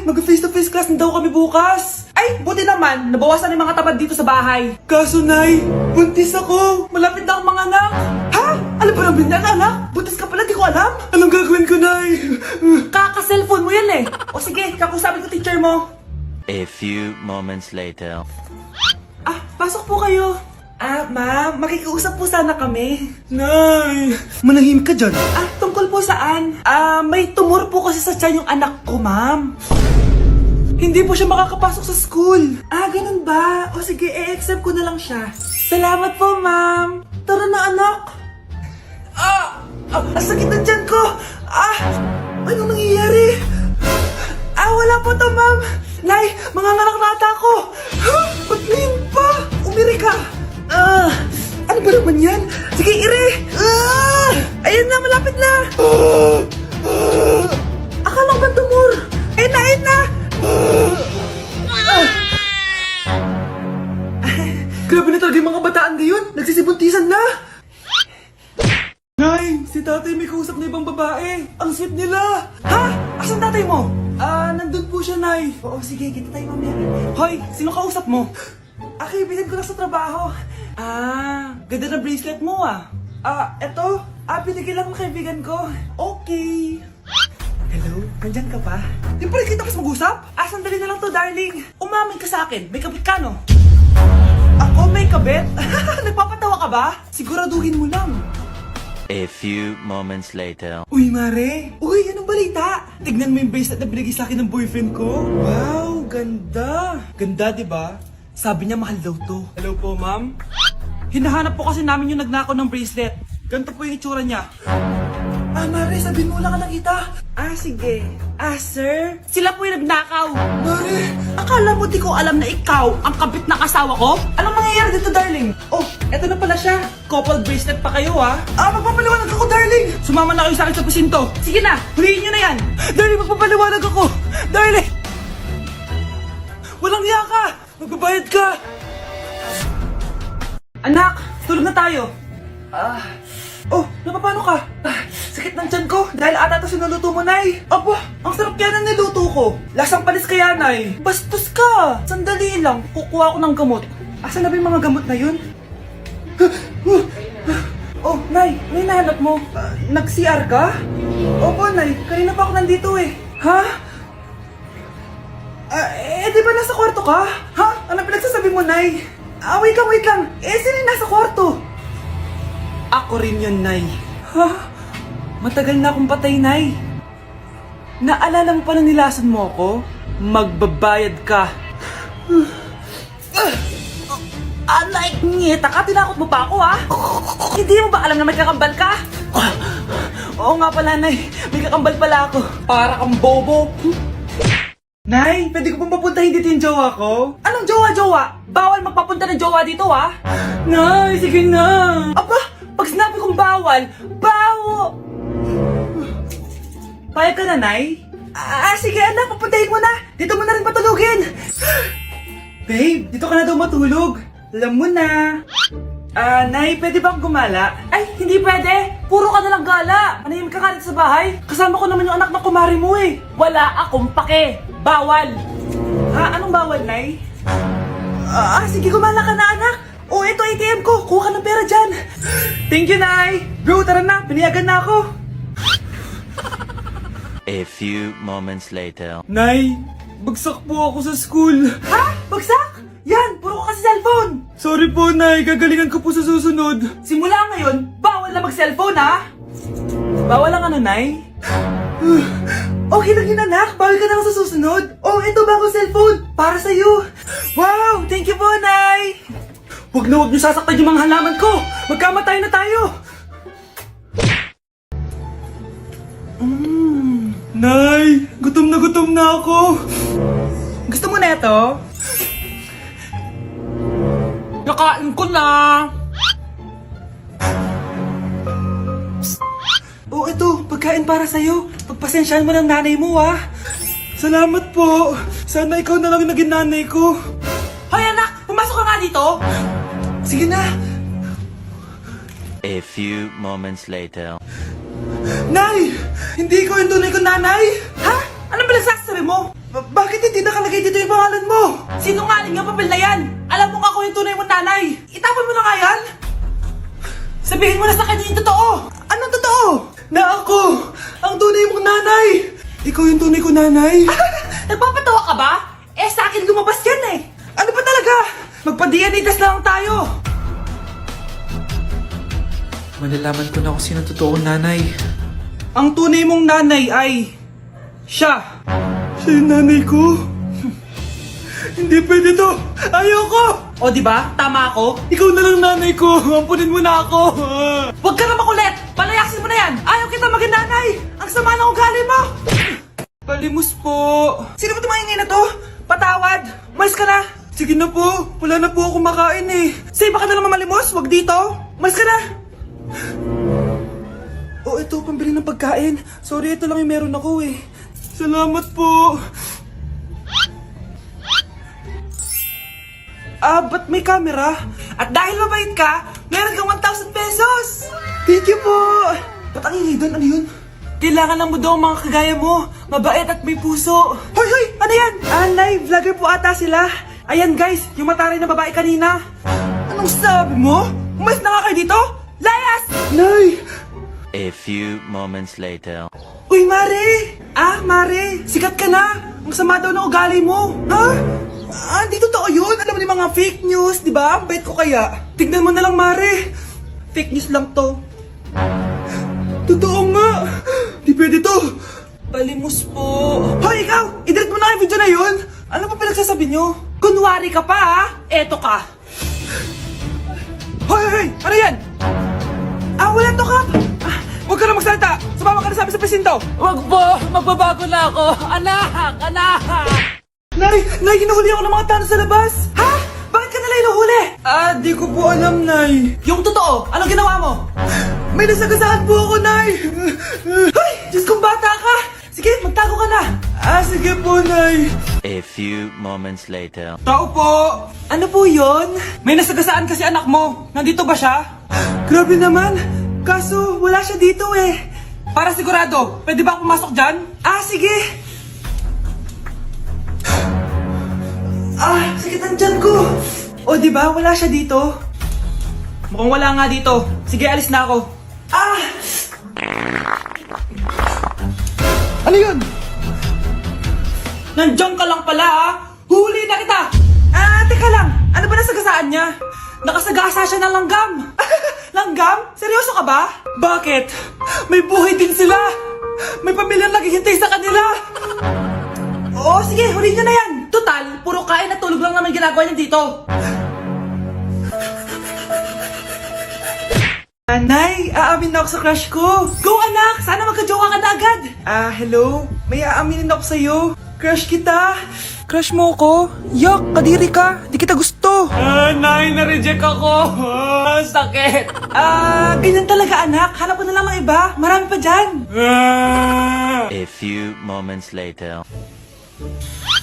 mag-face-to-face class na daw kami bukas. Ay, buti naman, nabawasan yung mga tamad dito sa bahay. Kaso, Nay, buntis ako. Malapit na akong mga anak. Ha? Alam ba namin yan, anak? Buntis ka pala, di ko alam. Anong gagawin ko, Nay? Kaka-cellphone mo yan eh. O sige, kakusapin ko teacher mo. A few moments later. Ah, pasok po kayo. Ah, ma'am, makikiusap po sana kami. Nay, manahim ka dyan. Ah, tungkol po saan? Ah, may tumor po kasi sa tiyan yung anak ko, ma'am. Hindi po siya makakapasok sa school. Ah, ganun ba? O sige, i-accept ko na lang siya. Salamat po, ma'am. Tara na, anak. Ang sakit na tiyan ko. Anong nangyayari? Wala po to, ma'am. Nay, manganganak na ata ako. Ba't ngayon pa? Umiri ka. Ano ba naman yan? Sige, ire! Ayun na, malapit na! Akala ko ba tumor? Ayun na, ayun na! Grabe na talaga yung mga bataan ngayon! Nagsisibuntisan na! Nay, si tatay may kausap na ibang babae! Ang sweet nila! Ha? Asan tatay mo? Nandun po siya, Nay. Oo, sige, kita tayo mamaya. Hoy, sino kausap mo? Kaibigan ko lang sa trabaho. Ganda ng bracelet mo eto. Pinigil lang ng kaibigan ko. Okay. Hello? Nandyan ka pa? Di pa rin kita kasi mag-usap? Sandali na lang to, darling. Umamin ka sa akin. May kabit ka, no? Ako may kabit? Nagpapatawa ka ba? Siguraduhin mo lang. A few moments later. Uy, Mare! Uy, anong balita? Tignan mo yung bracelet na binigay sa akin ng boyfriend ko. Wow, ganda! Ganda, di ba? Sabi niya mahal daw to. Hello po, ma'am? Hinahanap po kasi namin yung nagnakaw ng bracelet. Ganito po yung itsura niya. Mare, sabihin mo lang ka nakita. Sige. Sir? Sila po yung nagnakaw. Mare! Akala mo di ko alam na ikaw ang kabit ng asawa ko? Anong mangyayari dito, darling? Oh, eto na pala siya. Couple bracelet pa kayo, magpapaliwanag ako, darling. Sumama na kayo sa akin sa presinto. Sige na, huliin nyo na yan. Darling, magpapaliwanag ako. Darling! Walang hiya ka! Magbabayad ka! Anak, tulog na tayo. Napapano ka? Sakit ng tiyan ko dahil ata ito sinuluto mo, Nay. Aba, ang sarap kaya na niluto ko. Lasang panis kaya, Nay. Bastos ka. Sandali lang, kukuha ko ng gamot. Asan na ba yung mga gamot na yun? Nay, may nahanap mo. Nag-CR ka? Opo, Nay. Kanina pa ako nandito eh. Ha? Di ba nasa kwarto ka? Ha? Ano pinagsasabi mo, Nay? Wait lang. Sino yung nasa kwarto? Ako rin yun, Nay. Ha? Matagal na akong patay, Nay. Naalala mo pa na nilason mo ako? Magbabayad ka. Nay, ngita ka? Tinakot mo pa ako, Hindi mo ba alam na may kakambal ka? Oo nga pala, Nay. May kakambal pala ako. Para kang bobo. Nay, pwede ko pong papuntahin dito yung jowa ko? Anong jowa? Bawal magpapunta ng jowa dito, Nay, sige na. Aba, pag sinabi kong bawal, Payag ka na, Nay? Sige anak, papuntahin mo na. Dito mo na rin patulugin. Babe, dito ka na daw matulog. Alam mo na. Nay, pwede bang gumala? Ay, hindi pwede. Puro ka nalang gala. Manahimik ka dito sa bahay. Kasama ko naman yung anak ng kumari mo eh. Wala akong pake. Bawal. Anong bawal, Nay? Sige, gumala ka na, anak. Ito ATM ko. Kuha ka ng pera dyan. Thank you, Nay. Bro, tara na. Piniyagan na ako. A few moments later. Nay, bagsak po ako sa school. Bagsak? Yan, puro ka kasi cellphone. Sorry po, Nay. Gagalingan ko po sa susunod. Simula ngayon, bawal na mag-cellphone, Bawal lang Nay? Okay lang yun, anak. Bawal ka na sa susunod. Ito bagong cellphone. Para sa'yo. Wow, thank you po, Nay. Huwag niyo sasaktan yung mga halaman ko. Magkamatay na tayo. Nay, gutom na ako. Gusto mo na ito? Nakain ko na. Ito, pagkain para sa'yo. Pagpasensyahan mo ng nanay mo, Salamat po. Sana ikaw na lang yung naging nanay ko. Hoy, anak! Pumasok ka nga dito! Sige na. A few moments later. Nay! Hindi ko yung tunay kong nanay! Ha? Ano ba nagsasabi mo? Sinungaling yung papel na yan! Alam mo nga ako yung tunay mong nanay! Itapon mo na nga yan! Sabihin mo na sa kanya yung totoo! Anong totoo? Na ako! Ang tunay mong nanay! Ikaw yung tunay ko nanay! Nagpapatawa ka ba? Eh sa akin lumabas yan eh! Ano ba talaga? Magpa-DNA test na lang tayo! Malalaman ko na kung sino totoong nanay. Ang tunay mong nanay ay... siya! Siya yung nanay ko? Hindi pwede to! Ayoko! O di ba? Tama ako? Ikaw na lang nanay ko! Ampunin mo na ako! Huwag ka na makulit! Palayasin mo na yan! Ayaw kita maging nanay! Ang sama ng ugali mo! Palimus po! Sino ba tumahingay na to? Patawad! Mais ka na! Sige na po! Wala na po ako makain eh! Say, baka na lang mamalimos! Huwag dito! Mais ka na! Oh, ito, pambili ng pagkain. Sorry, ito lang yung meron ako eh. Salamat po! Ba't may camera? At dahil mabait ka, meron kang 1,000 pesos! Thank you po! Ba't ang ingay doon? Ano yun? Kailangan lang mo daw ang mga kagaya mo. Mabait at may puso. Hoy, hoy! Ano yan? Live vlogger po ata sila. Ayan guys, yung mataray na babae kanina. Anong sabi mo? Umalis na nga kayo dito? Layas! Nay! A few moments later. Uy, Mare! Mare! Sikat ka na! Ang sama daw ng ugali mo! Ha? Hindi totoo yun! Alam mo yung mga fake news, di ba? Ang bait ko kaya. Tignan mo na lang, Mare! Fake news lang to. Totoo nga! Di pwede to! Palimus po! Hoy, ikaw! I-delete mo na yung video na yun! Ano pa pinagsasabi nyo? Kunwari ka pa, ha? Eto ka! Hoy, hoy, hoy! Ano yan? Wala to, Kap! Huwag ka na magsalita! Sumama ka na sabi sa presinto! Wag po! Magbabago na ako! Anak! Anak! Nay, hinuhuli ako ng mga tano sa labas! Ha? Bakit ka nila hinuhuli? Di ko po alam, Nay. Yung totoo, anong ginawa mo? May nasagasaan po ako, Nay! Ay! Diyos kong bata ka! Sige, magtago ka na! Sige po, Nay. A few moments later. Tao po! Ano po yon? May nasagasaan kasi anak mo. Nandito ba siya? Grabe naman! Kaso, wala siya dito eh. Para sigurado, pwede ba ako pumasok dyan? Sige. Sakit ang tiyan ko. O, di ba? Wala siya dito. Mukhang wala nga dito. Sige, alis na ako. Ano yun? Nandiyan ka lang pala, ha? Huli na kita! Teka lang. Ano ba nasagasaan niya? Nakasagasa siya ng langgam. Langgam? Seryoso ka ba? Bakit? May buhay din sila. May pamilyang naghihintay sa kanila. Oo, sige, huli niyo na yan. Total, puro kain at tulog lang naman ginagawa niya dito. Nay, aamin na ako sa crush ko. Go anak, sana magka-jowa ka na agad. Hello? May aaminin ako sa'yo. Crush kita. Crush mo ako? Yak, kadiri ka. Di kita gusto. Nay, na-reject ako. Sakit. Ganyan talaga anak. Hanap ko na lang ng iba. Marami pa dyan. A few moments later.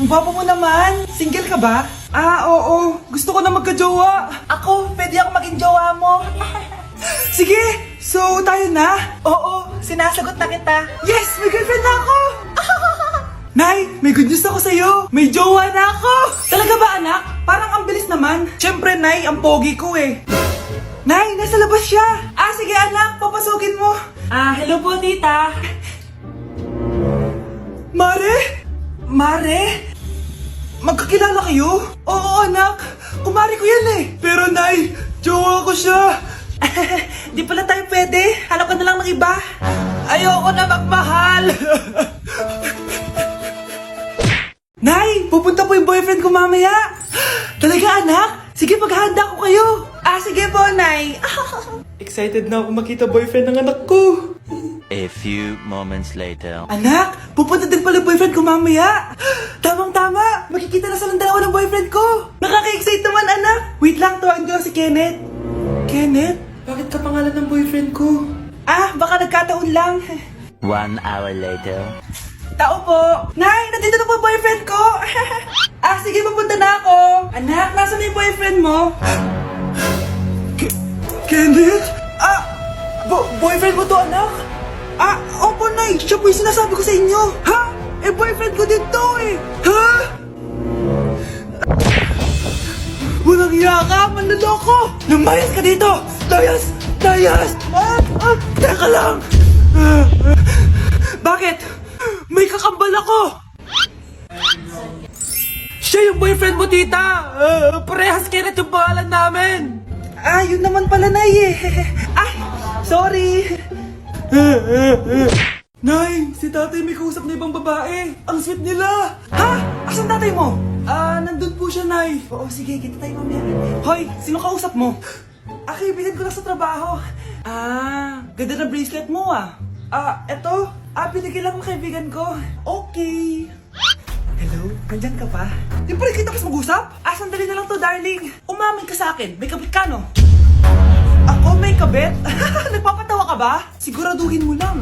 Ang baba mo naman. Single ka ba? Oo. Gusto ko na magka-jowa. Ako, pwede ako maging jowa mo. Sige, so tayo na? Oo, sinasagot na kita. Yes, may girlfriend na ako! Nay, may good news ako sa'yo. May jowa na ako! Talaga ba anak? Parang ang bilis naman. Siyempre, Nay, ang pogi ko eh. Nay, nasa labas siya. Sige anak, papasukin mo. Hello po tita. Mare? Mare? Magkakilala kayo? Oo anak, kumari ko yan eh. Pero Nay, jowa ko siya. Di pala tayo pwede. Hanap ka na lang ng iba. Ayoko na magmahal. Nay, pupunta po yung boyfriend ko mamaya. Talaga anak? Sige, paghahanda ko kayo. Sige po, Nay. Excited na ako makita boyfriend ng anak ko. A few moments later. Anak, pupunta din pala yung boyfriend ko mamaya. Tamang-tama, makikita na silang dalawa ng boyfriend ko. Nakaka-excite naman, anak. Wait lang, tawagin ko lang si Kenneth. Kenneth? Bakit ka pangalan ng boyfriend ko? Baka nagkataon lang. 1 hour later. Tao po. Nay, nandito na po boyfriend ko. Sige, papunta na ako. Anak, nasa na yung boyfriend mo? Kenneth? Boyfriend mo to, anak? Opo, Nay. Siya po yung sinasabi ko sa inyo. Ha? Boyfriend ko din to eh. Ha? ka! Manloloko! Lumayas ka dito! Layas! Layas! Teka lang! Bakit? May kakambal ako! Siya yung boyfriend mo, tita! Parehas Kenneth yung pangalan namin! Yun naman pala, Nay eh. Ay, sorry! Nay, si tatay may kausap na ibang babae. Ang sweet nila. Ha? Asan tatay mo? Nandun po siya, Nay. Oo, sige, kita tayo mamaya. Hoy, sino kausap mo? Kaibigan ko lang sa trabaho. Ganda na bracelet mo eto. Binigyan lang ng kaibigan ko. Okay. Hello? Nandyan ka pa? Di pa rin kita kasi mag-usap? Sandali na lang to, darling. Umamin ka sa akin. May kabit ka, no? Ako may kabit? Nagpapatawa ka ba? Siguraduhin mo lang.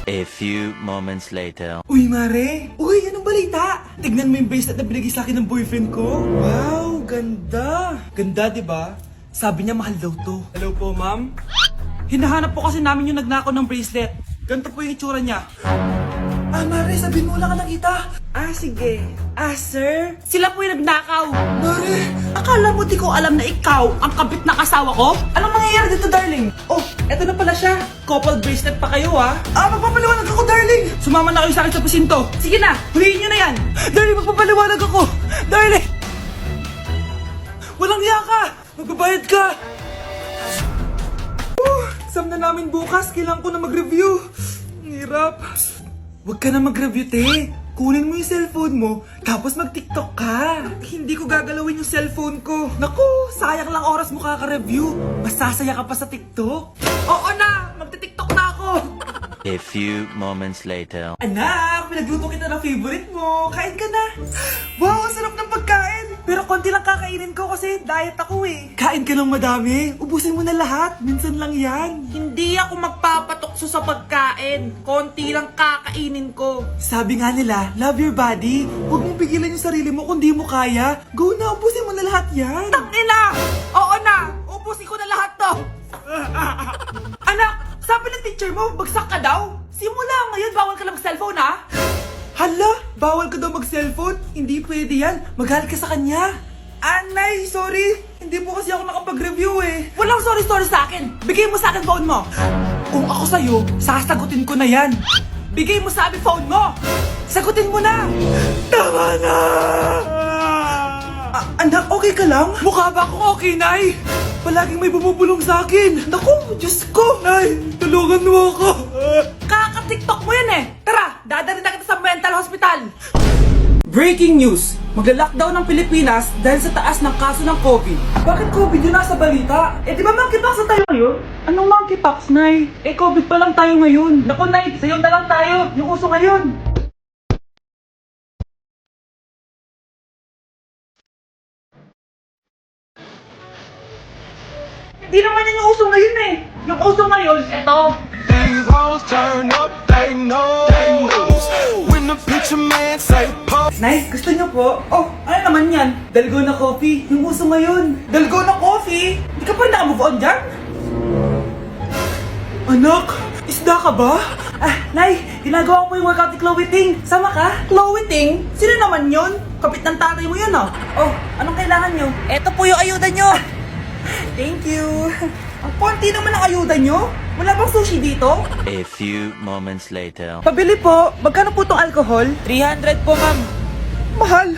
A few moments later. Uy, Mare! Uy, anong balita? Tignan mo yung bracelet na binigay sa akin ng boyfriend ko. Wow, ganda! Ganda, di ba? Sabi niya mahal daw to. Hello po, ma'am? Hinahanap po kasi namin yung nagnakaw ng bracelet. Ganito po yung itsura niya. Mare, sabihin mo lang ka nakita. Sige. Sir? Sila po yung nagnakaw. Mare! Akala mo di ko alam na ikaw ang kabit na kasawa ko? Anong mangyayari dito, darling? Oh, eto na pala siya. Couple bracelet pa kayo, magpapaliwanag ako, darling. Sumama na kayo sa akin sa presinto. Sige na, huliin nyo na yan. Darling, magpapaliwanag ako. Darling! Walang hiya ka! Magbabayad ka! Sam na namin bukas. Kailangan ko na mag-review. Ang hirap. Huwag ka na mag-review, te. Kunin mo yung cellphone mo, tapos mag-TikTok ka. Hindi ko gagalawin yung cellphone ko. Naku, sayang lang oras mo kaka-review. Masasaya ka pa sa TikTok. Oo na, magti-TikTok na ako. A few moments later. Anak, pinagluto kita ng favorite mo. Kain ka na. Wow, ang sarap ng pagkain. Pero konti lang kakainin ko kasi diet ako eh. Kain ka ng madami. Ubusin mo na lahat. Minsan lang yan. Hindi ako magpapatukso sa pagkain. Konti lang kakainin ko. Sabi nga nila, love your body. Huwag mong pigilan yung sarili mo kung di mo kaya. Go na, ubusin mo na lahat yan. Tangina! Oo na! Ubusin ko na lahat to. Anak, sabi ng teacher mo, bagsak ka daw? Simula ngayon, bawal ka na mag-cellphone, ha? Hala, bawal ka daw mag-cellphone? Hindi pwede yan. Magalit ka sa kanya. Nay, sorry. Hindi po kasi ako nakapag-review eh. Walang sorry sa akin. Bigay mo sa akin phone mo. Kung ako sa'yo, sasagutin ko na yan. Bigay mo sa akin phone mo. Sagutin mo na. Tama na. Anak, okay ka lang? Mukha ba akong okay, Nay? Palaging may bumubulong sa akin. Naku, Diyos ko. Nay, tulungan mo ako. Kaka-TikTok mo yan eh. Tara, dadalhin na kita sa mental hospital. Breaking news! Magla-lockdown ng Pilipinas dahil sa taas ng kaso ng COVID. Bakit COVID yun nasa balita? Di ba monkeypox na tayo ngayon? Anong monkeypox, Nay? COVID pa lang tayo ngayon. Naku, Nay, sayo na lang tayo. Yung uso ngayon. Hindi naman yan yung uso ngayon eh. Yung uso ngayon, eto. These hoes turn up, they know. When the picture man say pop. Nay, gusto niyo po? Oh, ano naman yan? Dalgona coffee. Yung uso ngayon. Dalgona coffee? Hindi ka pa rin nakamove on dyan? Anak, isda ka ba? Nay, ginagawa ko yung workout ni Chloe Ting. Sama ka? Chloe Ting? Sino naman yun? Kapit ng tatay mo yun Oh, anong kailangan nyo? Eto po yung ayuda nyo. Thank you. Ang konti naman ang ayuda nyo. Wala bang sushi dito? A few moments later. Pabili po. Magkano po itong alcohol? 300 po, ma'am. Mahal.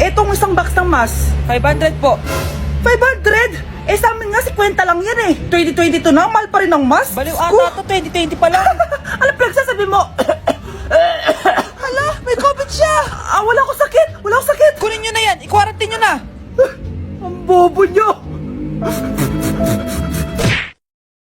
Etong isang box ng mas. 500 po. 500? Sa amin nga 50 lang yan eh. 2022 na, mahal pa rin ang mas. Baliw ata to, 2020 pa lang. Ano pinagsasabi mo? Hala, may COVID siya. Wala akong sakit. Wala akong sakit. Kunin nyo na yan. I-quarantine nyo na. Ang bobo nyo.